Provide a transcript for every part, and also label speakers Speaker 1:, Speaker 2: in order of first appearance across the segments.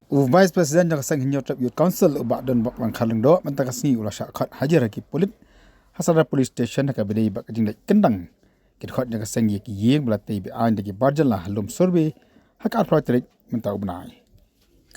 Speaker 1: Vice President yang sang hinyot Youth Council ubak dan bak lang khaleng do mentang kasni ulah syakhat hajar ki polit hasara police station ka bedai bak jing kendang kit khot yang sang ye ki yeng blatei bi an de barjan lah lum survey hak ar project mentau benai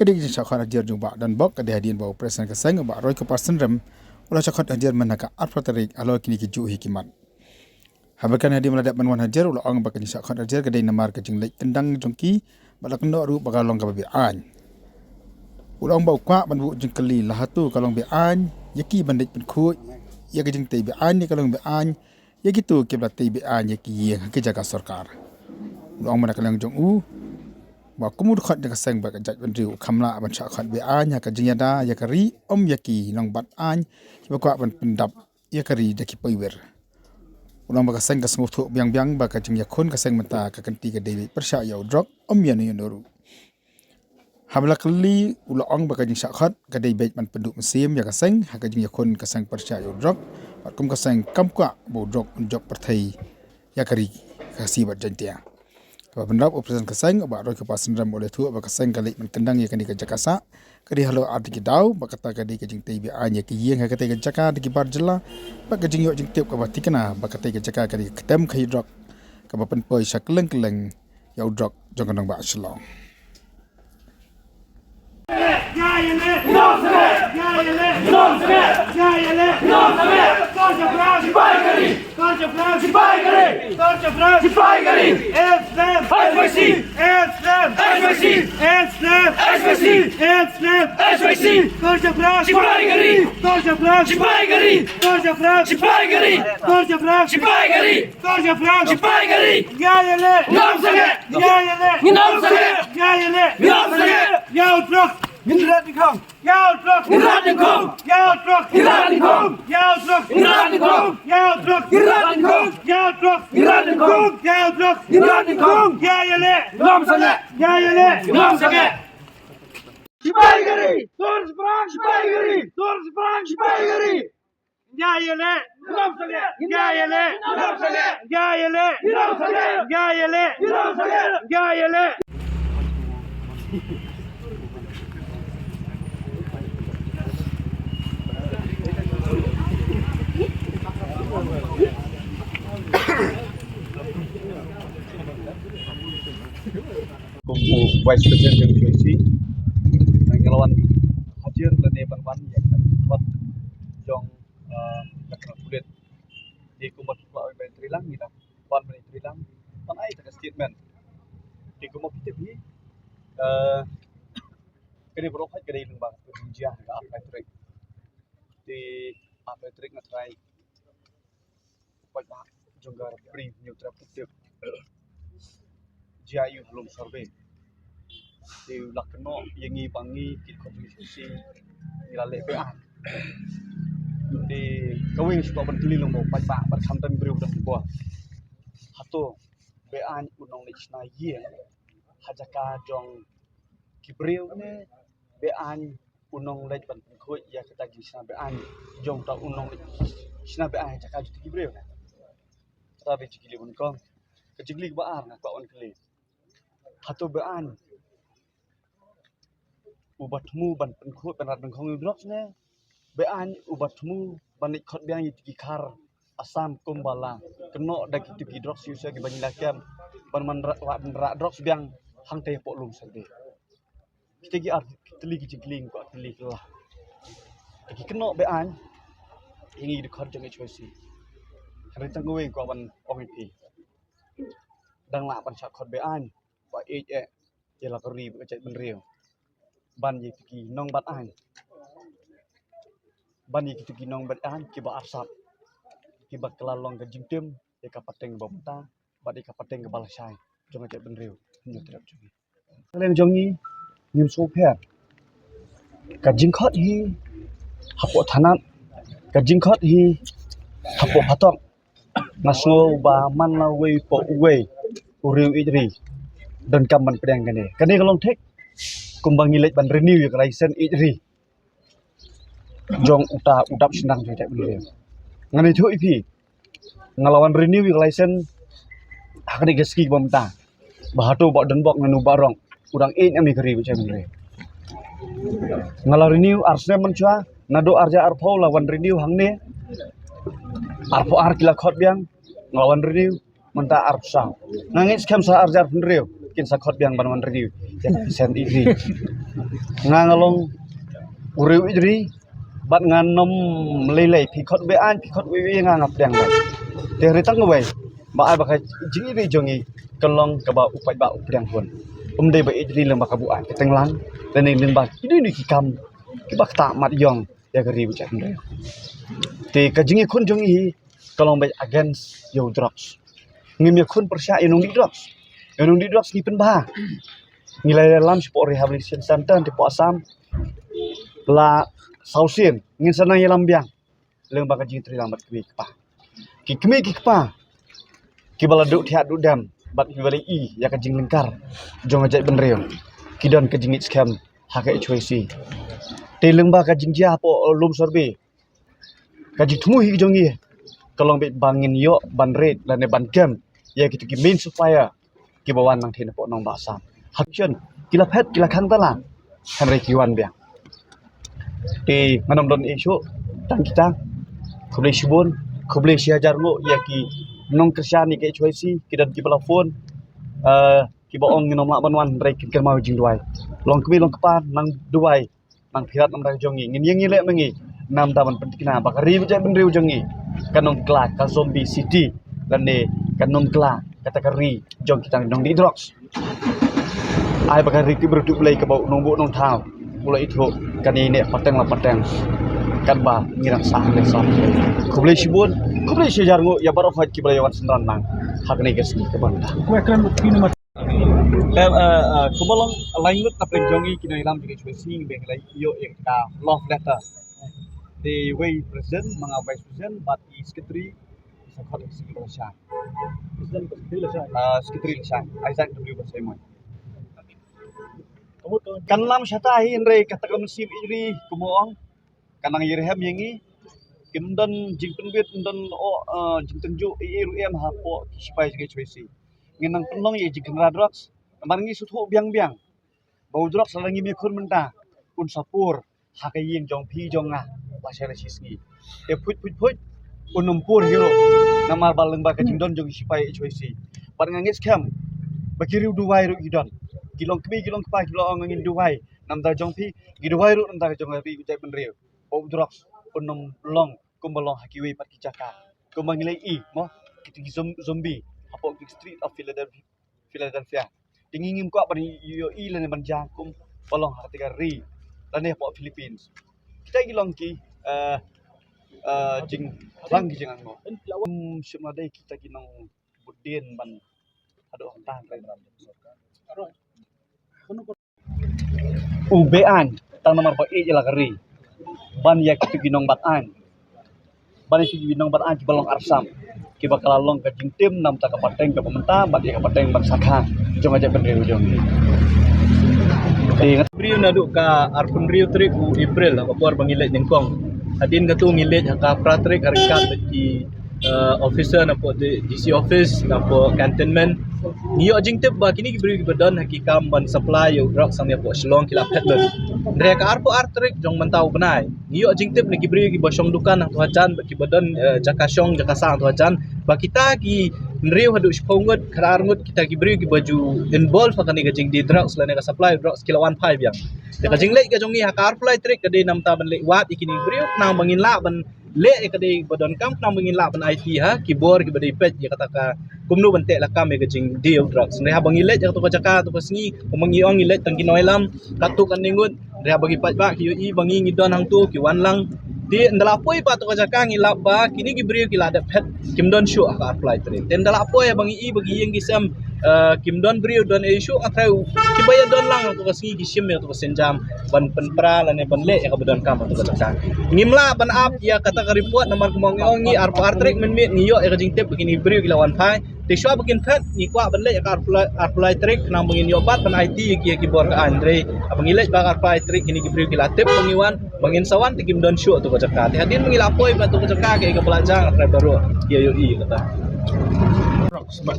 Speaker 1: kedi jing syakhat hajar jung bak dan bak kedi hadian bau presiden ka sang ubak roi ka person rem ulah syakhat hajar menaka ar project alo kini ki ju hikimat habakan hadian meladak manwan hajar ulah ang bak jing syakhat hajar kedai namar ka jing kendang jongki balak ndo ru bagalong ka bi an ulang bau kwa ban bu jengkeli lah tu kalong be an yaki bandit pen khu ya ke jeng tei be an ni kalong be an ya gitu ke bla tei be an yaki ye ke jaga sarkar ulang mana kalong jong u ba kumud khat de kaseng ba ka jaj ban riu khamla ban cha khat be an ya ka jeng yada ya kari yaki nong bat an ki ba kwa ban pendap ya kari de ki poiwer ulang ba kaseng ka smu thu biang biang ba ka jeng yakun kaseng mata ka kanti ka dewi persya ya drok ya ni noru habla kali ulang baka jing syakhat kadai baik man penduk musim ya kaseng haka jing yakun kaseng persya yo drok kum kaseng kamkwa bo drok unjok perthai ya kari kasi bat jantia ba pendap operation kaseng ba roi kepas sendram oleh tu ba kaseng kali man kendang ya kani ka jakasa kadi halo arti dau ba kata kadi ka jing tei bi anya ki yeng haka tei ka jaka di bar jela ba ka jing yo jing tiap ka ba tikana ba ka tei ka jaka kadi ketem khai drok ka ba pen poi sakleng keleng ya drok jong kanang ba shlong
Speaker 2: Inrat di kong, yau truk, inrat di kong, yau truk, inrat di kong, yau truk, inrat di kong, yau truk, inrat di kong, yau truk, inrat di kong, yau truk, inrat di kong, ya yele, nom sange, ya yele, nom sange. Sipai gari, tur seberang, sipai gari, tur seberang, sipai gari. Ya yele, nom sange, ya yele, nom sange, ya yele, nom sange, ya yele, nom sange, ya yele.
Speaker 3: Kumpul Vice President yang berisi ngelawan hadir lene ban yang buat jong nakal kulit di kumot bawa ban trilang kita ban trilang pan ai tak statement di kumot kita ni kini berok hat kini lembang penjia ke apa trik di apa trik ngatrai banyak jonggar pri new traffic jayu halum survey di lakno yengi bangi kit konstitusi ilale bean di kawing suka bentili lomo pajak berkantan beriu dah buah hato bean unong lichna ye hajaka jong kibriu ne bean unong lej ban khoi ya kata gisna bean jong ta unong lichna bean hajaka juti kibriu ne tapi jikili unkong kejigli baar na kawan kali hato bean ubatmu ban penkhut penat bengkong drops ne bean ubatmu banik khot biang yiti kar asam kumbala keno dak yiti drops yusa ki banila kem ban man ra drops biang hang te po lum serde kita gi art teli ki jigling ko teli lah ki keno bean ingi di khot jeng choisi hari tangwe ko ban ongiti dang la ban chak khot bean wa e je la kari ba chat ben riu ban ye ki nong bat an ban ye ki nong bat an ki ba asap ki ba kelalong ke jingtem e ka pateng ba mata ba de ka pateng ke balasai jong chat ben riu nyu trap jong len jong ni nim so phe ka jingkhot hi hapo thanat ka jingkhot hi hapo phatok nasno ba man la we po we uriu idri dan kaman pedang kane kalong tek kumbangi lej ban renew yang license idri jong uta udap senang je tak boleh ngani thu ipi ngalawan renew yang license hakni geski bomta bahato bok dan bok nganu barong udang in ami keri macam ni ngala renew arsne manchua nado arja arpau lawan renew hangne arpo ar kila khot biang nglawan renew menta arpsa ngangit scam sa arja renew kin sa khot biang ban renew ya sen igri ngangalong ureu igri bat nganom lelei pi khot be an pi khot we ngangap biang bai te ritang ngwe ba ai ba khai jing igri jongi kalong ka ba upai ba upriang hun de ba igri lem ba ka bu an tenglang dan ni lem ba ini ni kam ki ba ta mat yong ya ka ri bu chan re te ka jingi khun jongi kalong ba against yo drugs ngim khun persya inung di drugs ni pen ba ngilai dalam sport rehabilitation center di Po Assam la sausin ngin sana yelam biang leng ba ka jing tri lambat kwi pa ki kmi ki pa ki bala du thiat du dam bat ki bala I ya ka jing lengkar jong ajai benreu ki don ka jing scam ha ka choisi te leng ba ka jing ja po lum sorbe ka jing thumu hi jongi kalong be bangin yo ban red la ne ban kem ya ki ki main supaya ki bawan nang thina po nong ba sam hakchen kila phet kila khang tala hamre ki wan biang te manom don isu tang kita khuble shibun khuble siajar ngo ya ki nong kersyani ke choisi ki dan ki bala phone ki ba ong nginom la banwan rek ki mau jing duai long kmi long kpa nang duai nang phirat nam ra jongi ngin yengi le mengi nam da ban pentikna ba ri je ben riu jongi kanong kla ka zombie city dan ne kanong kla kata kari jong kita nong di drugs ai ba ri ki berduk lei ka bau nong bu nong thau mulai itu kan ini pateng kan ba ngirang sah le sah kublai shibun kublai shajar ngo ya baro fat kiblai wan sendran nang hak ne ges ni ke bangda
Speaker 2: Kue keren bukti nama.
Speaker 3: kubalong langut na prenjongi kino ilam juga choisi beng lai yo yang ka love letter the way president mga vice president but the secretary sakot secretary sha
Speaker 2: Presiden Presiden lah.
Speaker 3: secretary sha Isaac W Basemon
Speaker 2: Kamu tahu
Speaker 3: kanlam syata hin re katakam sim iri kumoong kanang yirhem yengi kimdan jingpenbit dan jingtenju iru em hapo kispai jige choisi nginang penong ye jingkenra drugs amarngi sutho biang bau drugs salangi me khun menta un sapur hakayin jong phi jonga basara sisgi e phut unumpur hero namar baleng ba kajingdon jong sipai choisi par ngangis kham bakiriu duwai ru idon kilong kpa kilong ngin duwai namda jong phi giduwai ru namda jong ri jai benreu bau drugs unum long kumbalong hakiwi pat kijaka kumbangilai I mo kitigi zombie hapo di street of Philadelphia tingingim ko bani yo I lane banjang kum balong hatiga ri lane hapo Philippines kita gilong ki jing lang ki jangan mo semua dai kita ginong budin ban ado tahan rai ubean tang nomor ba I jela kari ban ya kitu ginong batan ban si ginong batan ki balong arsam ki bakal long ka jing tim nam ta ka pateng ka pementa bat ya ka pateng ban sakha jong aja ben riu jong
Speaker 4: Ingat beriu naduk ka arpun riu trik u April apa puar bangilet jengkong adin ka tu ngilet ka pratrik harikat bagi officer napo DC office napo cantonment niyo jingtip ba kini beriu badan hakikam ban supply yo drug sang ya po shlong kila petlen mereka arpo artrik jong mentau benai niyo jingtip ni beriu ki bosong dukan tu hajan bagi badan jakasyong jakasang tu hajan ba kita ki nriu hadu shpongot khararngut kita ki beriu ki baju involve akan ni gajing di drugs lane ka supply drugs kila 15 yang de gajing lek ka jong ni hakar fly trick ka de nam ta ban lek wat ikini beriu nang bangin la ban lek ka de badon kam nang bangin la ban IT ha keyboard ki bade pet ya kata ka kumnu bantek la kam gajing deal drugs ne ha bangin lek ka tu jaka tu pasngi kumangi ong lek tangki noilam katu kan ningut dia bagi pat ba ki I bangi ngidon hang tu ki wan lang di ndalapoi pa to jaka ngilap ba kini ki beriu ki la de pet kimdon show ka apply trick ten ndalapoi bangi I bagi yang gisam kimdon beriu don issue atrau kibaya don lang to kasi gisim ya to senjam ban penpra la ne ban le ya ka badon kam to jaka ngimla ban up ya kata ka report namar kumong ngi ar trick men mit ngiyo ya jing tip begini beriu ki lawan pai te shwa begin pet ni kwa ban le ya ka apply trick nang begin yo bat ban IT ki keyboard ka Andre abangi le ba apply trick kini ki beriu ki latip bangiwan bangin sawan ti kimdon show to jaka te hadin mengilapoi pa to jaka ke ka belajang atra baru ya yo I kata
Speaker 5: drugs but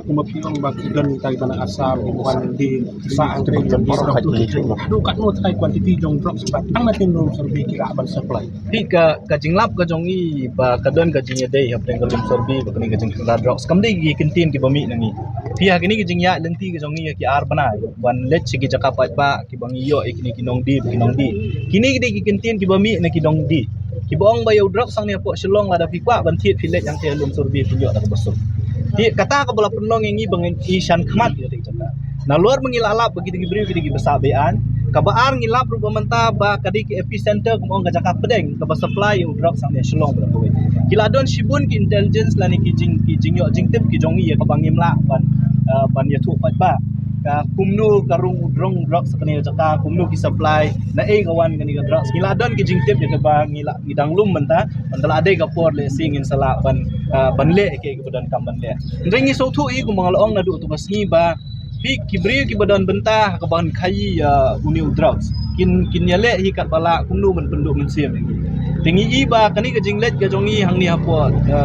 Speaker 5: kemapiang bagidan tayo ba na asam bukan di saan kaya yung aduh kat mo tayo quantity jong drugs but ang natin room survey kira ban supply
Speaker 4: Ti ka jinglap ka jongi ba kadon ka jinya day hap teng kalim sorbi ba kani ka jing la drugs kam dai gi kentin ki bami nangi pi ha kini ki jingya lenti ka jongi ki ar bana ban let sigi jakapat ba ki bangi yo ikini kinong di kini ki kentin ki bami na ki dong di ki bong ba yo drugs sang ni po shlong la da pi kwa ban thiet filet yang te lum sorbi pi yo da basuk ti kata ka bala penlong yang ibang isyan khamat yo te jaka na luar mengilalap begitu gibri gidi besabean kabaar ngilap rupa menta ba kadi ke epicenter kumong ka pedeng ka supply u drug sang dia shlong berapa we kila don shibun ki intelligence lani ki jing yo jing tip ki jongi ya ka bangimla ban ya thu pat ba ka kumnu karung udrong drug sakani jaka kumnu ki supply na kawan kani ka drug kila don ki jing tip ya ka bangila ngidang lum menta antala ade ka por le sing in sala ban le ke kebadan kam ban le ndringi so thu i kumong laong na du tu basni ba pi kibri ki badan bentah ka bahan kai uni drugs kin yale hi kat bala kumnu men penduk men sim tingi iba kani ka jinglet ka jongi hangni hapo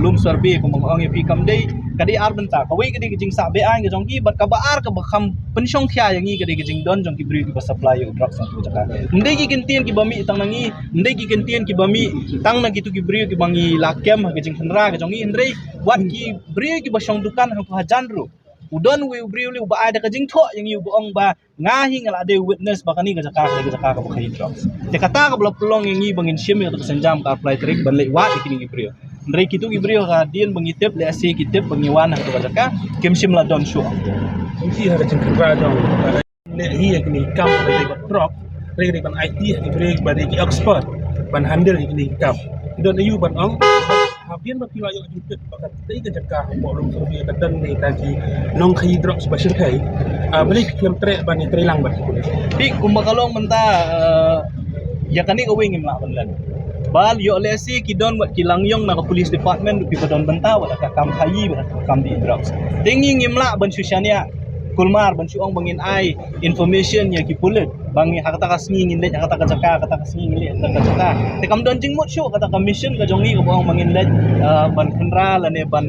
Speaker 4: lum sarbe ko mong pi kam dei kadi ar bentah ka wei kadi jing sa be an ka jongi bat ka baar ka bakham pensyong khya yangi kadi jing don jong kibri ki supply drugs tu jaka ndai ki kentien ki bami tang nangi ndai ki kentien ki bami tang na gitu kibri ki bangi lakem ka jing khanra ka jongi ndai wat ki bri ki basyong dukan hang hajan ru udon we briuli ba ada ka jing tho yang yu bong ba ngahi ngala de witness ba kani ka jaka ka khai drugs te kata ka bla pelong yang bangin sim ya to senjam ka apply trik ban le wa ikini gibrio ndrei kitu gibrio ka dien bangitep le ase kitep bangiwan ka jaka kem sim la don show
Speaker 5: Hindi ada jeng kira dong le hi kini kam le ka drug le ban IT gibrio ba de ki expert ban handle kini kam don ayu ban ong habian ba pila yo jupit bakat dai ka jaka mo lum survey ka dan ni tagi nong khai drugs ba sirkai balik klem tre ban ni trelang ba
Speaker 4: pi kumakalong menta ya kani ka wingim la ban bal yo lesi ki don wat kilangyong na ka police department pi badon benta wat ka kam khayi ba kam di drugs tingi ngimla ban susyania kulmar ban suong bangin ai information ya ki pulit bangi hakata ka singi ngin let hakata ka jaka kata ka singi ngin let ka jaka te kam don jing mot show kata ka mission ka jongi ko bang mangin let ban khandra la ne ban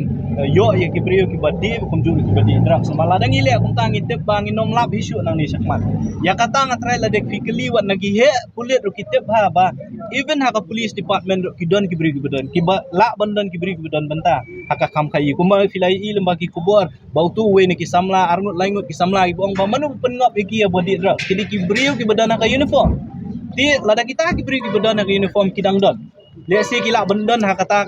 Speaker 4: yo ya ki brio ki badi kum ju ki badi drugs mala dang ile kum tangi tep bangi nom lab isu nang ni sakmat ya kata ngatrai la dek fikli wat nagi he pulit ru ki tep ha ba even ha ka police department ki don ki brio ki badon ki ba la bandon ki brio ki badon benta haka kam kai kuma filai i lemba ki kubor bautu we ni ki samla arnut laingut ki samla ki bong ba manu penngap iki ya body drugs kidi ki brio ki badana ka uniform ti lada kita ki brio ki badana ka uniform kidang don le se ki la bandon ha kata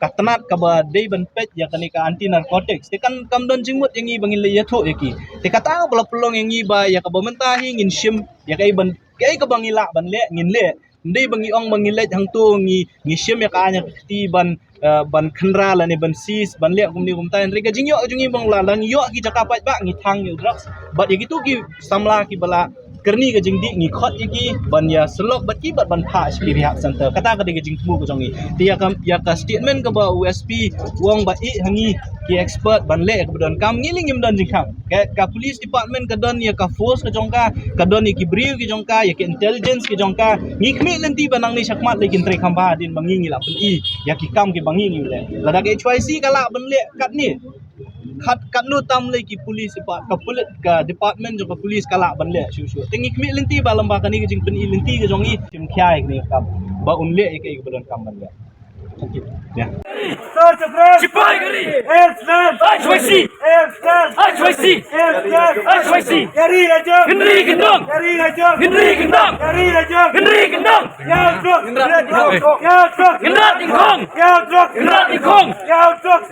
Speaker 4: ka tenat ka ba dei ban pet ya kani ka anti narcotics te kan kam don jingmut yang i bangin le ya tho eki te kata bala pelong yang i ba ya ka ba mentahi ngin shim ya kai ban kai ka bangila ban le ngin le ndai bangi ong bangilet hang tu ngi shim ya ka anya ti ban khandra la ne ban sis ban le kum ni kum tan rega jingyo jungi bang la lang yo ki jakapat ba ngi thang yu drugs but ya gitu ki samla ki bala kerni ka jingdi ngi khot iki ban ya selok bat ki bat ban pha spi rehab center kata ka de jing tmu ko jongi ti ya ka statement ka ba USP wong ba i hangi ki expert ban le ka don kam ngiling yim don jing kham ka police department ka don ya ka force ka jongka ka don ki brief ki jongka ya ki intelligence ki jongka ngi khmi lenti banang ni sakmat lekin tre khamba din bangi ngi la pen i ya ki kam ki bangi ngi le la da HYC kala ban le kat ni kat nu tam le ki police ka pulit ka department jo ka police kala ban le shu tingi khmi lenti ba lamba ka ni jing pen i lenti ka jongi tim khyai ni kam ba un le ke ban kam ban le ya
Speaker 2: Search of France. Chipagari. Elsland. HYC. Elsland. HYC. Elsland. HYC. Yari Rajang. Henry Gendong. Yari Rajang. Henry Gendong. Yari Rajang. Henry Gendong. Yao Truk. Yao Truk. Yao Truk. Yao Truk. Yao Truk. Yao Truk.